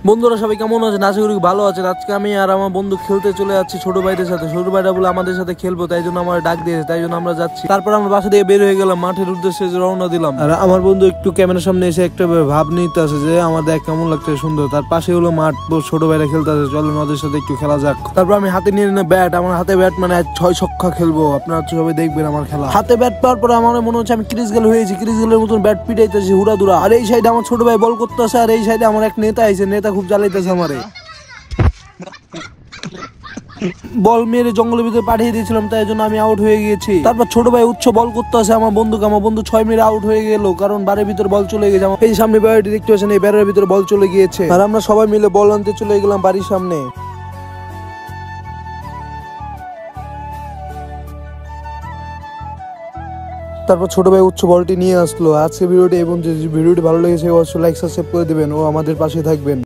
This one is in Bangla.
বন্ধুরা সবাই কেমন আছেন? আশা করি ভালো আছেন। আজকে আমি আর আমার বন্ধু খেলতে চলে যাচ্ছি ছোট ভাইদের সাথে। ছোট ভাইরা বলে আমাদের সাথে খেলবো, তাই জন্য আমার ডাক দিয়েছে, তাই জন্য আমরা যাচ্ছি। তারপর আমরা বাসা থেকে বের হয়ে গেলাম, মাঠের উদ্দেশ্যে রওনা দিলাম। আর আমার বন্ধু একটু ক্যামেরার সামনে এসে একটা ভাব নিতে আছে যে আমার দেখ কেমন লাগছে, সুন্দর। তার পাশে হলো মাঠ, ছোট ভাইরা খেলতে আছে, চলেন ওদের সাথে একটু খেলা যাক। তারপর আমি হাতে নিয়ে নিলাম ব্যাট। আমার হাতে ব্যাট মানে 6 ছক্কা খেলবো। আপনারা সবাই দেখবেন আমার খেলা। হাতে ব্যাট পাওয়ার পরে আমার মনে হচ্ছে আমি ক্রিস গেল হয়েছি, ক্রিস গেলের মতন ব্যাট পিটাইতেছি হুড়াদুরা। আর এই সাইডে আমার ছোট ভাই বল করতেছে, আর এই সাইডে আমার এক নেতা আইছে, নেতা খুব জ্বালাইতেছে আমারে। বল মেরে জঙ্গলের ভিতরে পাঠিয়ে দিয়েছিলাম, তাই জন্য আমি আউট হয়ে গিয়েছি। তারপর ছোট ভাই উচ্চ বল করতে আসে আমার বন্ধুকে, আমার বন্ধু 6 মেরে আউট হয়ে গেল, কারণ বারের ভিতরে বল চলে গেছে। এই সামনে বাড়িটি দেখতে পাচ্ছেন, এই ব্যারের ভিতরে বল চলে গিয়েছে। আর আমরা সবাই মিলে বল আনতে চলে গেলাম বাড়ির সামনে। তারপর ছোট ভাই উচ্চ বলটি নিয়ে আসলো। আজকে ভিডিওটি এবং যদি ভিডিওটি ভালো লেগেছে অবশ্যই লাইক সাবস্ক্রাইব করে দিবেন ও আমাদের পাশে থাকবেন।